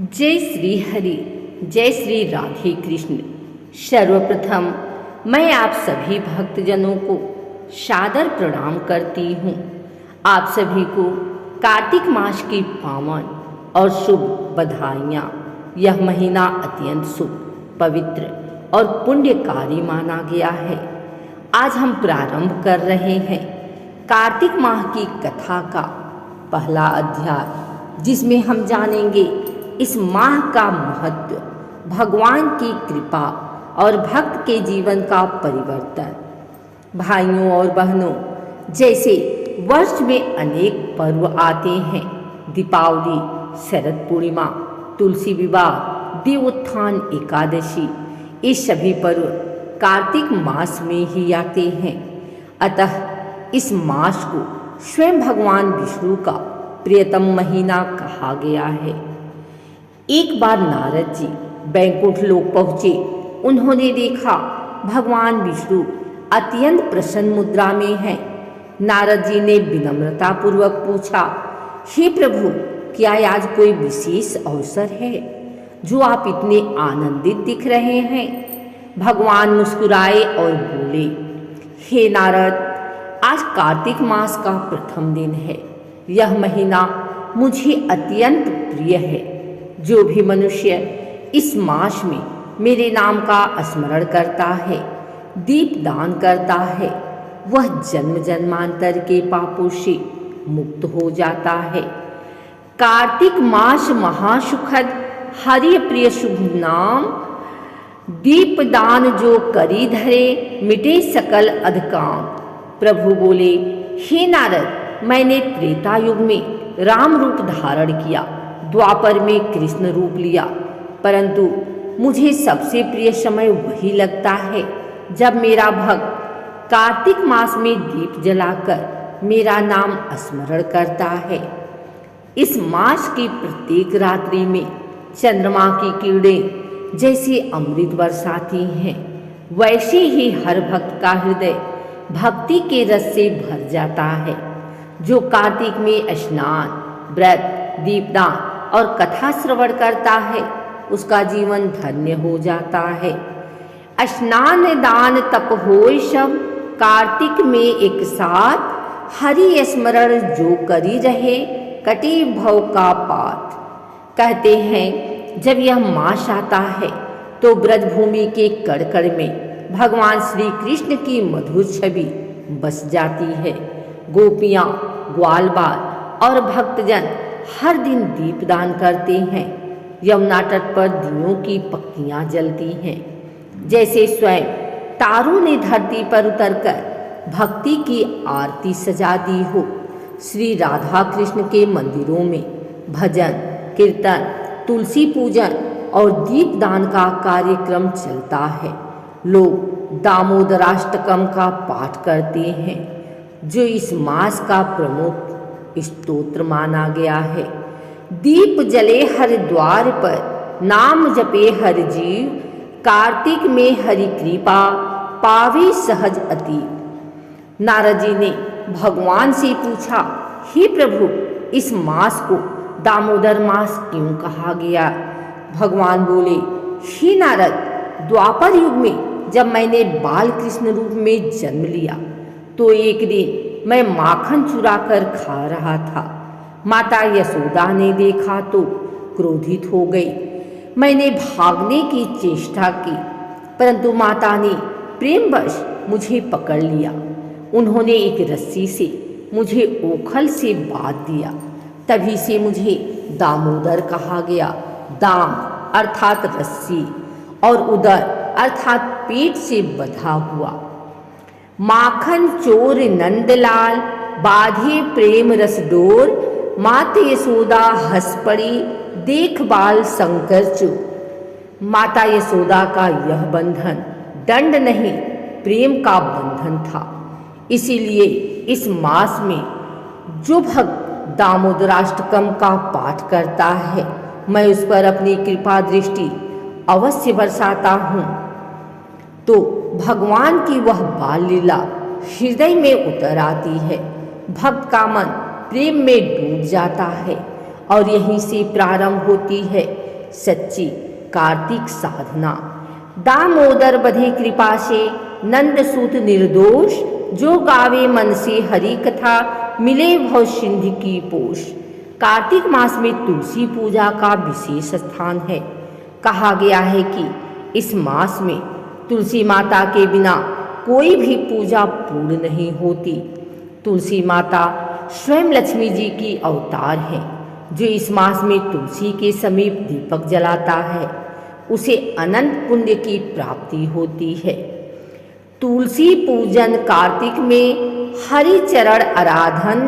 जय श्री हरि। जय श्री राधे कृष्ण। सर्वप्रथम मैं आप सभी भक्तजनों को सादर प्रणाम करती हूँ। आप सभी को कार्तिक मास की पावन और शुभ बधाइयाँ। यह महीना अत्यंत शुभ, पवित्र और पुण्यकारी माना गया है। आज हम प्रारंभ कर रहे हैं कार्तिक माह की कथा का पहला अध्याय, जिसमें हम जानेंगे इस माह का महत्व, भगवान की कृपा और भक्त के जीवन का परिवर्तन। भाइयों और बहनों, जैसे वर्ष में अनेक पर्व आते हैं, दीपावली, शरद पूर्णिमा, तुलसी विवाह, देवोत्थान एकादशी, ये सभी पर्व कार्तिक मास में ही आते हैं। अतः इस मास को स्वयं भगवान विष्णु का प्रियतम महीना कहा गया है। एक बार नारद जी बैकुंठ लोक पहुँचे। उन्होंने देखा भगवान विष्णु अत्यंत प्रसन्न मुद्रा में हैं। नारद जी ने विनम्रता पूर्वक पूछा, हे प्रभु, क्या आज कोई विशेष अवसर है जो आप इतने आनंदित दिख रहे हैं? भगवान मुस्कुराए और बोले, हे नारद, आज कार्तिक मास का प्रथम दिन है। यह महीना मुझे अत्यंत प्रिय है। जो भी मनुष्य इस मास में मेरे नाम का स्मरण करता है, दीप दान करता है, वह जन्म जन्मांतर के पापों से मुक्त हो जाता है। कार्तिक मास महासुखद, हरि प्रिय शुभ नाम, दीप दान जो करी धरे, मिटे सकल अधकाम। प्रभु बोले, हे नारद, मैंने त्रेता युग में राम रूप धारण किया, द्वापर में कृष्ण रूप लिया, परंतु मुझे सबसे प्रिय समय वही लगता है जब मेरा भक्त कार्तिक मास में दीप जलाकर मेरा नाम स्मरण करता है। इस मास की प्रत्येक रात्रि में चंद्रमा की किरणें जैसे अमृत बरसाती हैं, वैसे ही हर भक्त का हृदय भक्ति के रस से भर जाता है। जो कार्तिक में स्नान, व्रत, दीपदान और कथा श्रवण करता है, उसका जीवन धन्य हो जाता है। स्नान दान तप होय सब, कार्तिक में एक साथ, हरि स्मरण जो करी रहे, कटे भव का पात। कहते हैं, जब यह मास आता है तो ब्रजभूमि के कण कण में भगवान श्री कृष्ण की मधुर छवि बस जाती है। गोपियाँ, ग्वाल बाल और भक्तजन हर दिन दीपदान करते हैं। यमुना तट पर दियों की पक्तियाँ जलती हैं, जैसे स्वयं तारों ने धरती पर उतरकर भक्ति की आरती सजा दी हो। श्री राधा कृष्ण के मंदिरों में भजन, कीर्तन, तुलसी पूजन और दीपदान का कार्यक्रम चलता है। लोग दामोदराष्टकम का पाठ करते हैं, जो इस मास का प्रमुख स्तोत्र माना गया है। दीप जले हर द्वार पर, नाम जपे हर जीव, कार्तिक में हरि कृपा, पावे सहज अति। नारद जी ने भगवान से पूछा, हे प्रभु, इस मास को दामोदर मास क्यों कहा गया? भगवान बोले, हे नारद, द्वापर युग में जब मैंने बाल कृष्ण रूप में जन्म लिया तो एक दिन मैं माखन चुरा कर खा रहा था। माता यशोदा ने देखा तो क्रोधित हो गई। मैंने भागने की चेष्टा की, परंतु माता ने प्रेमवश मुझे पकड़ लिया। उन्होंने एक रस्सी से मुझे ओखल से बांध दिया। तभी से मुझे दामोदर कहा गया। दाम अर्थात रस्सी और उदर अर्थात पेट से बंधा हुआ। माखन चोर नंदलाल, बाधे प्रेम रस डोर, मात यशोदा हंस पड़ी, देख बाल शंकर चुप। माता यशोदा का यह बंधन दंड नहीं, प्रेम का बंधन था। इसीलिए इस मास में जो भक्त दामोदराष्टकम का पाठ करता है, मैं उस पर अपनी कृपा दृष्टि अवश्य बरसाता हूँ, तो भगवान की वह बाल लीला हृदय में उतर आती है। भक्त का मन प्रेम में डूब जाता है और यहीं से प्रारंभ होती है सच्ची कार्तिक साधना। दामोदर बधे कृपा से नंद सूत निर्दोष, जो गावे मन से हरि कथा मिले भव सिंधु की पोष। कार्तिक मास में तुलसी पूजा का विशेष स्थान है। कहा गया है कि इस मास में तुलसी माता के बिना कोई भी पूजा पूर्ण नहीं होती। तुलसी माता स्वयं लक्ष्मी जी की अवतार है। जो इस मास में तुलसी के समीप दीपक जलाता है उसे अनंत पुण्य की प्राप्ति होती है। तुलसी पूजन कार्तिक में हरि चरण आराधन,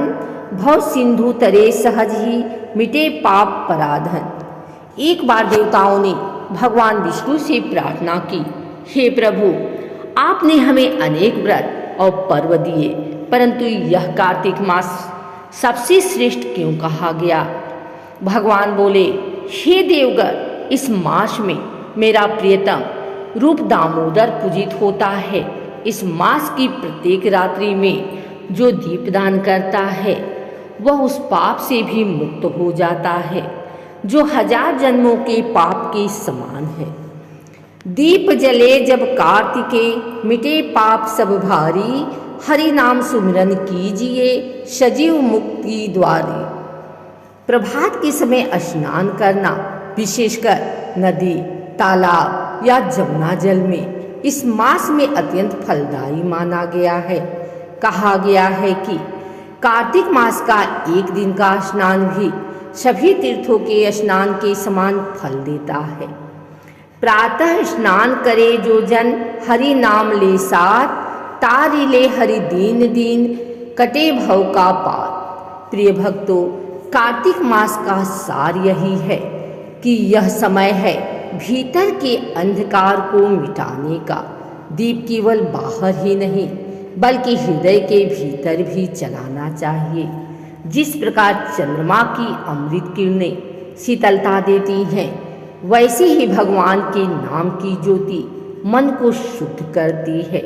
भव सिंधु तरे सहज ही मिटे पाप पराधन। एक बार देवताओं ने भगवान विष्णु से प्रार्थना की, हे प्रभु, आपने हमें अनेक व्रत और पर्व दिए, परंतु यह कार्तिक मास सबसे श्रेष्ठ क्यों कहा गया? भगवान बोले, हे देवगर, इस मास में मेरा प्रियतम रूप दामोदर पूजित होता है। इस मास की प्रत्येक रात्रि में जो दीपदान करता है वह उस पाप से भी मुक्त हो जाता है जो 1000 जन्मों के पाप के समान है। दीप जले जब कार्तिके, मिटे पाप सब भारी, हरि नाम सुमिरन कीजिए, सजीव मुक्ति द्वारी। प्रभात के समय स्नान करना, विशेषकर नदी, तालाब या जमुना जल में, इस मास में अत्यंत फलदायी माना गया है। कहा गया है कि कार्तिक मास का एक दिन का स्नान भी सभी तीर्थों के स्नान के समान फल देता है। प्रातः स्नान करे जो जन, हरि नाम ले साथ, तारी ले हरि दीन दीन, कटे भव का पार। प्रिय भक्तों, कार्तिक मास का सार यही है कि यह समय है भीतर के अंधकार को मिटाने का। दीप केवल बाहर ही नहीं बल्कि हृदय के भीतर भी जलाना चाहिए। जिस प्रकार चंद्रमा की अमृत किरणें शीतलता देती हैं, वैसे ही भगवान के नाम की ज्योति मन को शुद्ध करती है।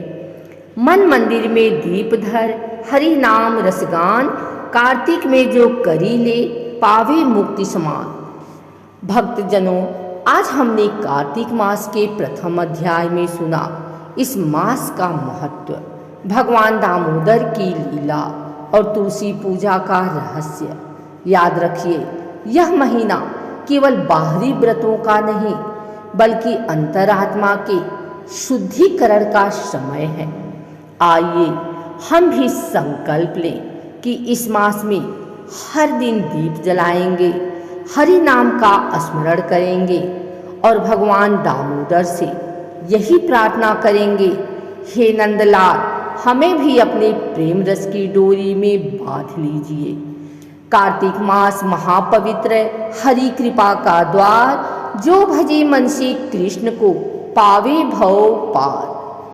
मन मंदिर में दीप धर, हरि नाम रसगान, कार्तिक में जो करी ले, पावे मुक्ति समान। भक्तजनों, आज हमने कार्तिक मास के प्रथम अध्याय में सुना इस मास का महत्व, भगवान दामोदर की लीला और तुलसी पूजा का रहस्य। याद रखिए, यह महीना केवल बाहरी व्रतों का नहीं बल्कि अंतरात्मा के शुद्धिकरण का समय है। आइए हम भी संकल्प लें कि इस मास में हर दिन दीप जलाएंगे, हरि नाम का स्मरण करेंगे और भगवान दामोदर से यही प्रार्थना करेंगे, हे नंदलाल, हमें भी अपने प्रेम रस की डोरी में बांध लीजिए। कार्तिक मास महापवित्र, हरि कृपा का द्वार, जो भजे मन से कृष्ण को पावे भव पार।